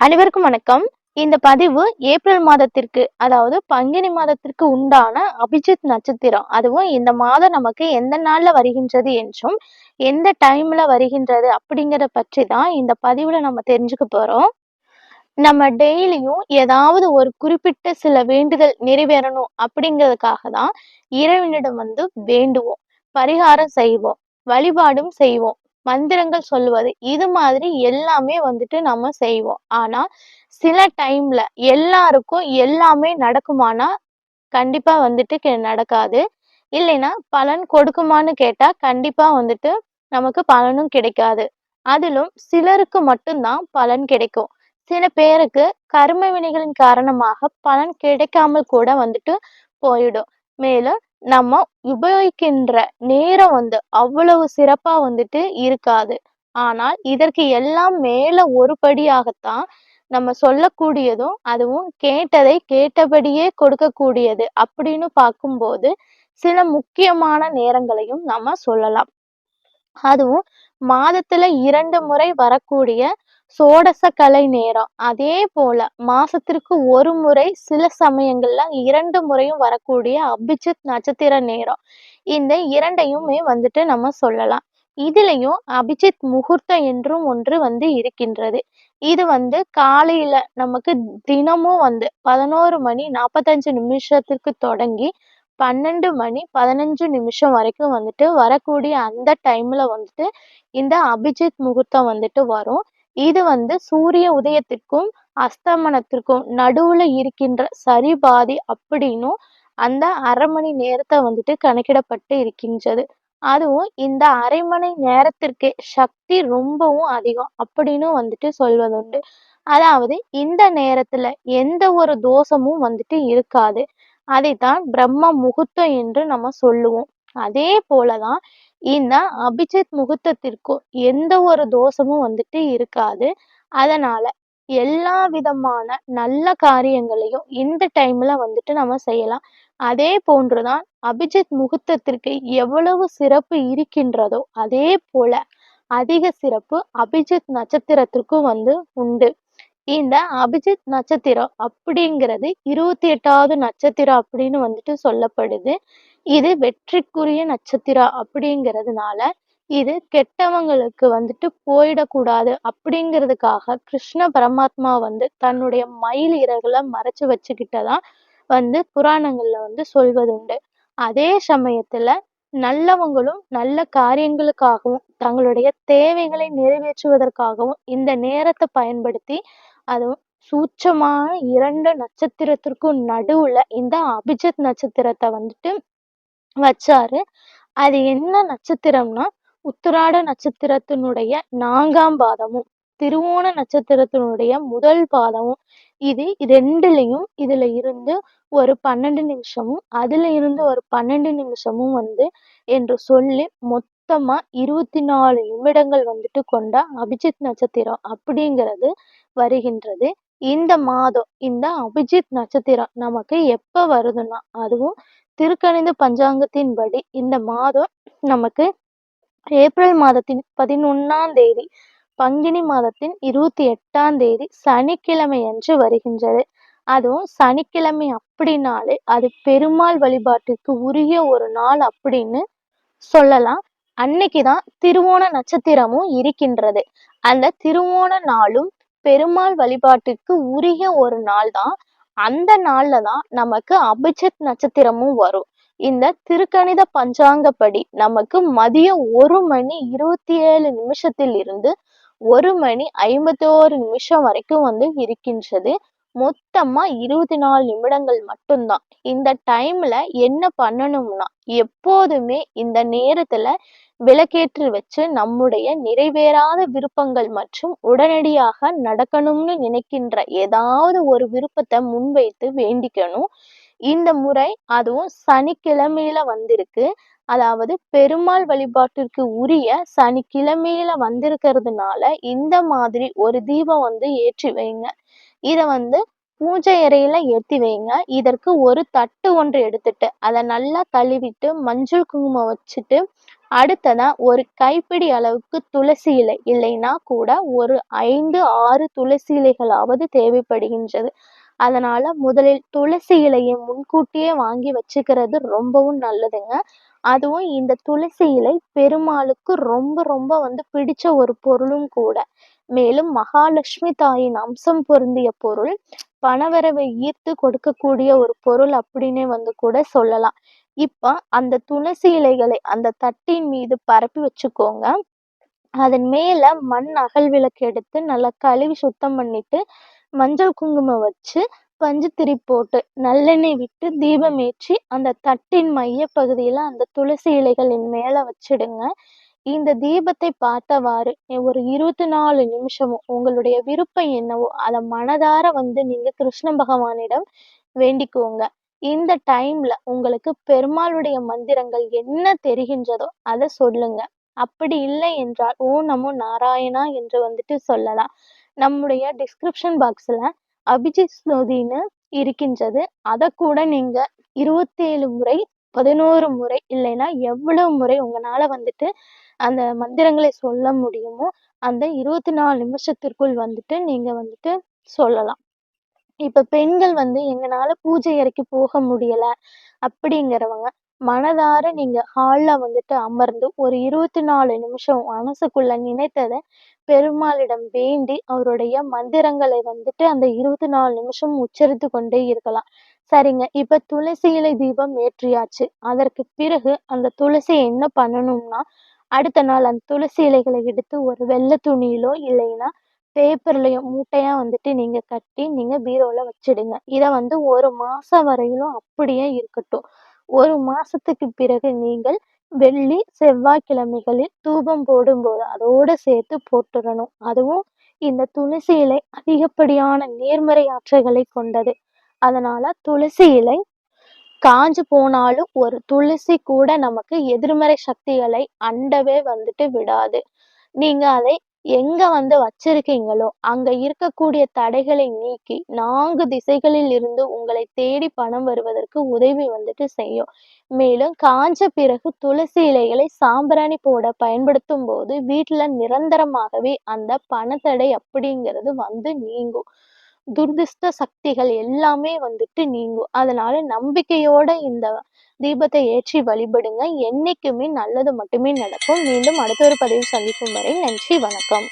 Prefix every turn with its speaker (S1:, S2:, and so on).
S1: அனைவருக்கும் வணக்கம். இந்த பதிவு ஏப்ரல் மாதத்திற்கு, அதாவது பங்குனி மாதத்திற்கு உண்டான அபிஜித் நட்சத்திரம். அதுவும் இந்த மாதம் நமக்கு எந்த நாள்ல வருகின்றது என்றும், எந்த டைம்ல வருகின்றது அப்படிங்கிறத பற்றி தான் இந்த பதிவுல நம்ம தெரிஞ்சுக்க போறோம். நம்ம டெய்லியும் ஏதாவது ஒரு குறிப்பிட்ட சில வேண்டுதல் நிறைவேறணும் அப்படிங்கிறதுக்காக தான் இறைவனிடம் வேண்டுவோம், பரிகாரம் செய்வோம், வழிபாடும் செய்வோம், மந்திரங்கள் சொல்லுவது இது மாதிரி எல்லாமே நம்ம செய்வோம். ஆனா சில டைம்ல எல்லாருக்கும் எல்லாமே நடக்குமானா கண்டிப்பா நடக்காது. இல்லைன்னா பலன் கொடுக்குமான்னு கேட்டா கண்டிப்பா நமக்கு பலனும் கிடைக்காது. அதிலும் சிலருக்கு மட்டும்தான் பலன் கிடைக்கும். சில பேருக்கு கர்ம வினைகளின் காரணமாக பலன் கிடைக்காமல் கூட போயிடும். மேலும் நம்ம உபயோகிக்கின்ற நேரம் அவ்வளவு சிறப்பா இருக்காது. ஆனால் இதற்கு எல்லாம் மேல ஒரு படியாகத்தான் நம்ம சொல்லக்கூடியதும், அதுவும் கேட்டதை கேட்டபடியே கொடுக்கக்கூடியது அப்படின்னு பார்க்கும்போது, சில முக்கியமான நேரங்களையும் நம்ம சொல்லலாம். அதுவும் மாதத்துல 2 முறை வரக்கூடிய சோடச கலை நேரம். அதே போல மாசத்திற்கு 1 முறை சில சமயங்கள்ல 2 முறையும் வரக்கூடிய அபிஜித் நட்சத்திர நேரம். இந்த 2யுமே நம்ம சொல்லலாம். இதுலயும் அபிஜித் முகூர்த்தம் என்றும் ஒன்று இருக்கின்றது. இது காலையில நமக்கு தினமும் 11 மணி 45 நிமிஷத்திற்கு தொடங்கி 12 மணி 15 நிமிஷம் வரைக்கும் வரக்கூடிய அந்த டைம்ல இந்த அபிஜித் முகூர்த்தம் வரும். இது சூரிய உதயத்திற்கும் அஸ்தமனத்திற்கும் நடுவுல இருக்கின்ற சரிபாதி அப்படின்னும் அந்த அரை மணி நேரத்தை கணக்கிடப்பட்டு இருக்கின்றது. அதுவும் இந்த அரை மணி நேரத்திற்கு சக்தி ரொம்பவும் அதிகம் அப்படின்னு சொல்வதுண்டு. அதாவது இந்த நேரத்துல எந்த ஒரு தோஷமும் இருக்காது. அதைத்தான் பிரம்ம முகூர்த்தம் என்று நம்ம சொல்லுவோம். அதே போலதான் இந்த அபிஜித் முகூர்த்தத்திற்கும் எந்த ஒரு தோஷமும் இருக்காது. அதனால எல்லா விதமான நல்ல காரியங்களையும் இந்த டைம்ல நம்ம செய்யலாம். அதே போன்றுதான் அபிஜித் முகூர்த்தத்திற்கு எவ்வளவு சிறப்பு இருக்கின்றதோ அதே போல அதிக சிறப்பு அபிஜித் நட்சத்திரத்திற்கும் உண்டு. இந்த அபிஜித் நட்சத்திரம் அப்படிங்கிறது 28வது நட்சத்திரம் அப்படின்னு சொல்லப்படுது. இது வெற்றிக்குரிய நட்சத்திரம் அப்படிங்கிறதுனால இது கெட்டவங்களுக்கு போயிடக்கூடாது அப்படிங்கிறதுக்காக கிருஷ்ண பரமாத்மா தன்னுடைய மயில் இறகுல மறைச்சு வச்சுக்கிட்டதா புராணங்கள்ல சொல்வதுண்டு. அதே சமயத்துல நல்லவங்களும் நல்ல காரியங்களுக்காகவும் தங்களுடைய தேவைகளை நிறைவேற்றுவதற்காகவும் இந்த நேரத்தை பயன்படுத்தி, அதுவும் சூட்சமான 2 நட்சத்திரத்திற்கும் நடுவுல இந்த அபிஜித் நட்சத்திரத்தை வச்சாரு. அது என்ன நட்சத்திரம்னா, உத்திராட நட்சத்திரத்தினுடைய 4ஆம் பாதமும், திருவோண நட்சத்திரத்தினுடைய முதல் பாதமும், இது 2லயும் இதுல இருந்து ஒரு 12 நிமிஷமும், அதுல இருந்து ஒரு 12 நிமிஷமும் என்று சொல்லி மொத்தமா 24 நிமிடங்கள் கொண்ட அபிஜித் நட்சத்திரம் அப்படிங்கிறது வருகின்றது. இந்த மாதம் இந்த அபிஜித் நட்சத்திரம் நமக்கு எப்ப வருதுன்னா, அதுவும் திருக்கணித பஞ்சாங்கத்தின்படி இந்த மாதம் நமக்கு ஏப்ரல் மாதத்தின் 11ஆம் தேதி, பங்குனி மாதத்தின் 28ஆம் தேதி சனிக்கிழமை அன்று வருகின்றது. அதுவும் சனிக்கிழமை அப்படின்னாலே அது பெருமாள் வழிபாட்டிற்கு உரிய ஒரு நாள் அப்படின்னு சொல்லலாம். அன்னைக்குதான் திருவோண நட்சத்திரமும் இருக்கின்றது. அந்த திருவோண நாளும் பெருமாள் வழிபாட்டிற்கு உரிய ஒரு நாள் தான். அந்த நாள்ல தான் நமக்கு அபிஜித் நட்சத்திரமும் வரும். இந்த திருக்கணித பஞ்சாங்கப்படி நமக்கு மதியம் 1 மணி 27 நிமிஷத்தில் இருந்து 1 மணி 51 நிமிஷம் வரைக்கும் இருக்கின்றது. மொத்தமா 24 நிமிடங்கள் மட்டும்தான். இந்த டைம்ல என்ன பண்ணணும்னா, எப்போதுமே இந்த நேரத்துல விளக்கேற்றி வச்சு நம்முடைய நிறைவேறாத விருப்பங்கள் மற்றும் உடனடியாக நடக்கணும்னு நினைக்கின்ற ஏதாவது ஒரு விருப்பத்தை முன்வைத்து வேண்டிக்கணும். இந்த முறை அதுவும் சனிக்கிழமையில வந்திருக்கு. அதாவது பெருமாள் வழிபாட்டிற்கு உரிய சனிக்கிழமையில வந்திருக்கிறதுனால இந்த மாதிரி ஒரு தீபம் ஏற்றி வைங்க. இத பூஜை அறையில ஏத்தி வைங்க. இதற்கு ஒரு தட்டு ஒன்று எடுத்துட்டு, அத நல்லா கழுவிட்டு, மஞ்சள் குங்குமம் வச்சுட்டு, அடுத்ததா ஒரு கைப்பிடி அளவுக்கு துளசி இலை, இல்லைன்னா கூட ஒரு 5, 6 துளசி இலைகளாவது தேவைப்படுகின்றது. அதனால முதலில் துளசி இலைய முன்கூட்டியே வாங்கி வச்சுக்கிறது ரொம்பவும் நல்லதுங்க. அதுவும் இந்த துளசி இலை பெருமாளுக்கு ரொம்ப ரொம்ப பிடிச்ச ஒரு பொருளும் கூட. மேலும் மகாலட்சுமி தாயின் அம்சம் பொருந்திய பொருள். பணவரவை ஈர்த்து கொடுக்கக்கூடிய ஒரு பொருள் அப்படின்னே கூட சொல்லலாம். இப்ப அந்த துளசி இலைகளை அந்த தட்டின் மீது பரப்பி வச்சுக்கோங்க. அதன் மேல மண் அகல் விளக்கு எடுத்து நல்லா கழுவி சுத்தம் பண்ணிட்டு, மஞ்சள் குங்குமம் வச்சு, பஞ்சுத்திரி போட்டு, நல்லெண்ணெய் விட்டு தீபம் ஏற்றி, அந்த தட்டின் மைய பகுதியில அந்த துளசி இலைகளின் மேல வச்சிடுங்க. இந்த தீபத்தை பார்த்தவாறு ஒரு 24 நிமிஷமும் உங்களுடைய விருப்பம் என்னவோ அத மனதார நீங்க கிருஷ்ண பகவானிடம் வேண்டிக்கோங்க. இந்த டைம்ல உங்களுக்கு பெருமாளுடைய மந்திரங்கள் என்ன தெரிகின்றதோ அத சொல்லுங்க. அப்படி இல்லை என்றால் ஓம் நமோ நாராயணா என்று சொல்லலாம். நம்முடைய டிஸ்கிரிப்ஷன் பாக்ஸ்ல அபிஜித் ஸ்லோதின்னு இருக்கின்றது. அத கூட நீங்க 27 முறை, 11 முறை இல்லைன்னா எவ்வளவு முறை உங்கனால அந்த மந்திரங்களை சொல்ல முடியுமோ, அந்த 24 நிமிஷத்திற்குள் நீங்க சொல்லலாம். இப்ப பெண்கள் எங்கனால பூஜை அறைக்கு போக முடியல அப்படிங்கிறவங்க, மனதார நீங்க ஹால்ல அமர்ந்து ஒரு 24 நிமிஷம் மனசுக்குள்ள நினைத்தத பெருமாளிடம் வேண்டி, அவருடைய மந்திரங்களை அந்த 24 நிமிஷம் உச்சரித்துக் கொண்டே இருக்கலாம். சரிங்க. இப்ப துளசி இலை தீபம் ஏற்றியாச்சு. அதற்கு பிறகு அந்த துளசி என்ன பண்ணணும்னா, அடுத்த நாள் அந்த துளசி இலைகளை எடுத்து ஒரு வெள்ளை துணியிலோ இல்லைன்னா பேப்பர்லயோ மூட்டையா நீங்க கட்டி நீங்க பீரோல வச்சிடுங்க. இத 1 மாசம் வரையிலும் அப்படியே இருக்கட்டும். 1 மாசத்துக்கு பிறகு நீங்கள் வெள்ளி, செவ்வாய்க்கிழமைகளில் தூபம் போடும்போது அதோட சேர்த்து போட்டுறணும். அதுவும் இந்த துளசி இலை அதிகப்படியான நேர்மறை ஆற்றல்களை கொண்டது. அதனால துளசி இலை காஞ்சு போனாலும் ஒரு துளசி கூட நமக்கு எதிர்மறை சக்திகளை அண்டவே விடாது. நீங்க அதை எங்க வச்சிருக்கீங்களோ அங்க இருக்கக்கூடிய தடைகளை நீக்கி 4 திசைகளில் இருந்து உங்களை தேடி பணம் வருவதற்கு உதவி செய்யும். மேலும் காஞ்ச பிறகு துளசி இலைகளை சாம்பிராணி போட பயன்படுத்தும் போது வீட்டுல நிரந்தரமாகவே அந்த பணத்தடை அப்படிங்கிறது நீங்கும். துர்திஷ்ட சக்திகள் எல்லாமே நீங்கும். அதனால நம்பிக்கையோட இந்த தீபத்தை ஏற்றி வழிபடுங்க. என்னைக்குமே நல்லது மட்டுமே நடக்கும். மீண்டும் அடுத்த ஒரு பதிவில் சந்திக்கும் வரை நன்றி, வணக்கம்.